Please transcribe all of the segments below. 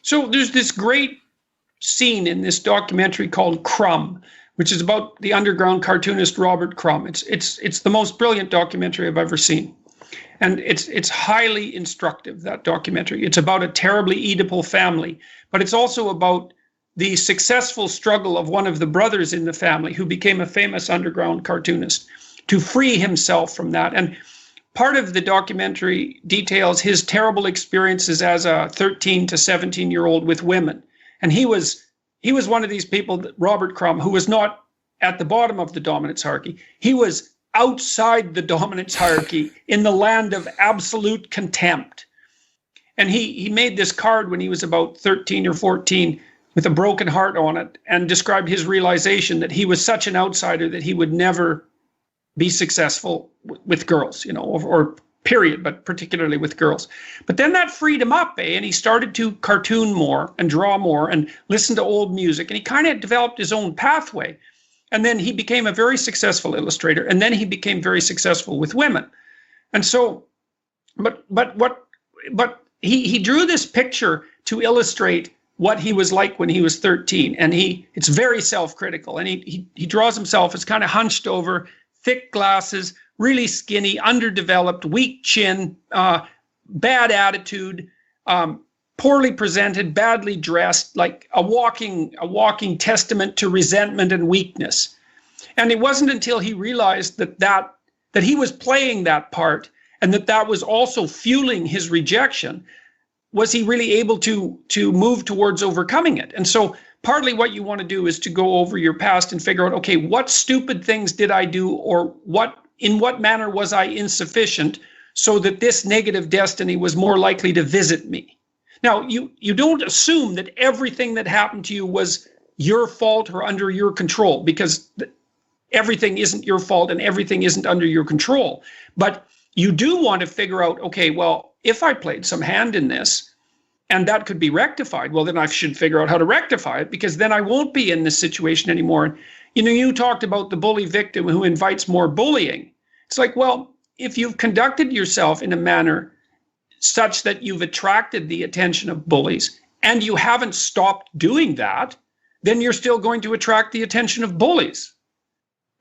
So there's this great scene in this documentary called Crumb, which is about the underground cartoonist Robert Crumb. It's the most brilliant documentary I've ever seen. And it's highly instructive, that documentary. It's about a terribly Oedipal family, but it's also about the successful struggle of one of the brothers in the family who became a famous underground cartoonist to free himself from that. And part of the documentary details his terrible experiences as a 13 to 17-year-old with women. And he was one of these people, Robert Crumb, who was not at the bottom of the dominance hierarchy. He was outside the dominance hierarchy in the land of absolute contempt. And he made this card when he was about 13 or 14 with a broken heart on it, and described his realization that he was such an outsider that he would never be successful with girls, or period, but particularly with girls. But then that freed him up, and he started to cartoon more and draw more and listen to old music, and he kind of developed his own pathway. And then he became a very successful illustrator, and then he became very successful with women. And so, but he drew this picture to illustrate what he was like when he was 13, and it's very self-critical, and he draws himself as kind of hunched over, thick glasses, really skinny, underdeveloped, weak chin, bad attitude, poorly presented, badly dressed, like a walking testament to resentment and weakness. And it wasn't until he realized that he was playing that part, and that was also fueling his rejection, was he really able to move towards overcoming it. And so partly what you want to do is to go over your past and figure out, okay, what stupid things did I do, or in what manner was I insufficient so that this negative destiny was more likely to visit me? Now, you don't assume that everything that happened to you was your fault or under your control, because everything isn't your fault and everything isn't under your control. But you do want to figure out, okay, well, if I played some hand in this and that could be rectified, well, then I should figure out how to rectify it, because then I won't be in this situation anymore. You talked about the bully victim who invites more bullying. It's like, well, if you've conducted yourself in a manner such that you've attracted the attention of bullies and you haven't stopped doing that, then you're still going to attract the attention of bullies.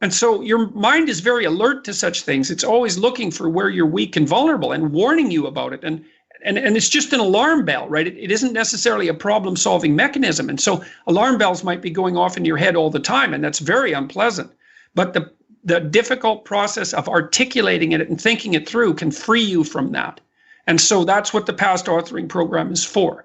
And so your mind is very alert to such things. It's always looking for where you're weak and vulnerable and warning you about it. And it's just an alarm bell, right? It isn't necessarily a problem-solving mechanism. And so alarm bells might be going off in your head all the time, and that's very unpleasant. But the difficult process of articulating it and thinking it through can free you from that. And so that's what the past authoring program is for.